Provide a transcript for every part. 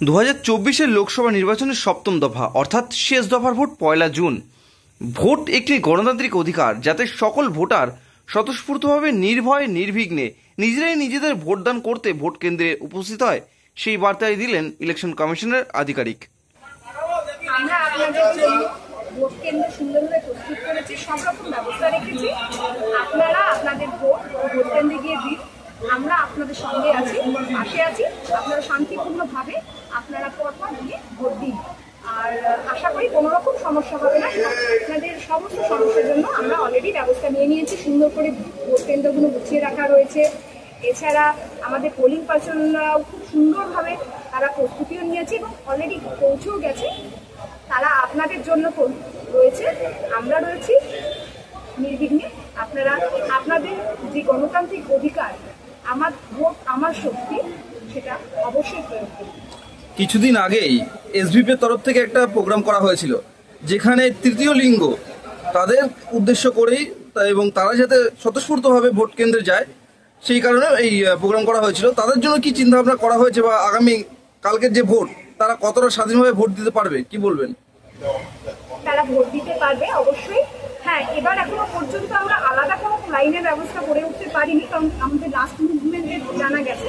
2024-এর লোকসভা নির্বাচনের সপ্তম দফা অর্থাৎ শেষ দফার ভোট 1 জুন। ভোট একটি গণতান্ত্রিক অধিকার, যাতে সকল ভোটার স্বতঃস্ফূর্তভাবে নির্ভয়ে নির্বিঘ্নে নিজেরাই নিজেদের ভোটদান করতে ভোট কেন্দ্রে উপস্থিত হয়, সেই বার্তাই দিলেন ইলেকশন কমিশনের আধিকারিক। আমরা আপনাদের জন্য ভোট কেন্দ্র সুন্দরভাবে প্রস্তুত করেছি, সব রকম ব্যবস্থা রেখেছি। আপনারা আপনাদের ভোট কেন্দ্রে গিয়ে দিন। আমরা আপনাদের সঙ্গে আছি, পাশে আছি। আপনারা শান্তিপূর্ণভাবে আপনারা পরপর গিয়ে ভোট দিন। আর আশা করি কোনো রকম সমস্যা হবে না। আপনাদের সমস্ত সমস্যার জন্য আমরা অলরেডি ব্যবস্থা নিয়ে নিয়েছি। সুন্দর করে ভোট কেন্দ্রগুলো গুছিয়ে রাখা রয়েছে। এছাড়া আমাদের পোলিং পার্সনরাও খুব সুন্দরভাবে তারা প্রস্তুতিও নিয়েছে এবং অলরেডি পৌঁছেও গেছে। তারা আপনাদের জন্য রয়েছে, আমরা রয়েছি নির্বিঘ্নে। আপনারা আপনাদের যে গণতান্ত্রিক অধিকার, আমার ভোট আমার শক্তি, সেটা অবশ্যই প্রয়োগ করুন। কিছুদিন আগেই এসভিপির তরফ থেকে একটা প্রোগ্রাম করা হয়েছিল, যেখানে তৃতীয় লিঙ্গ তাদের উদ্দেশ্য করেই এবং তারা যাতে স্বতঃস্ফূর্তভাবে ভোট কেন্দ্রে যায়, সেই কারণে এই প্রোগ্রাম করা হয়েছিল। তাদের জন্য কি চিন্তা ভাবনা করা হয়েছে, বা আগামী কালকের যে ভোট, তারা কতটা স্বাধীনভাবে ভোট দিতে পারবে, কি বলবেন? তারা ভোট দিতে পারবে অবশ্যই। হ্যাঁ, এবার এখনো পর্যন্ত আমরা আলাদা কোনো লাইনের ব্যবস্থা করে উঠতে পারিনি, কারণ আমাদের লাস্ট মুভমেন্টে জানা গেছে।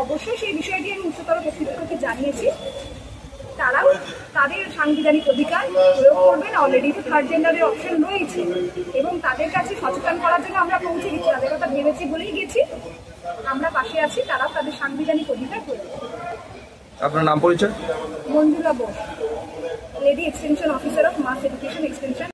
অবশ্যই সেই বিষয়টি আমি উচ্চতর কর্তৃপক্ষকে জানিয়েছি। তারাও তাদের সাংবিধানিক অধিকার প্রয়োগ করবেন। অলরেডি তো থার্ড জেন্ডারের অপশন রয়েছে এবং তাদের কাছে সচেতন করার জন্য আমরা পৌঁছে দিচ্ছি। তাদের কথা ভেবেছি বলেই গেছি। আমরা পাশে আছি, তারাও তাদের সাংবিধানিক অধিকার প্রয়োগ করবে। আপনার নাম পরিচয়? Manjula Bose, lady extension officer of mass education extension.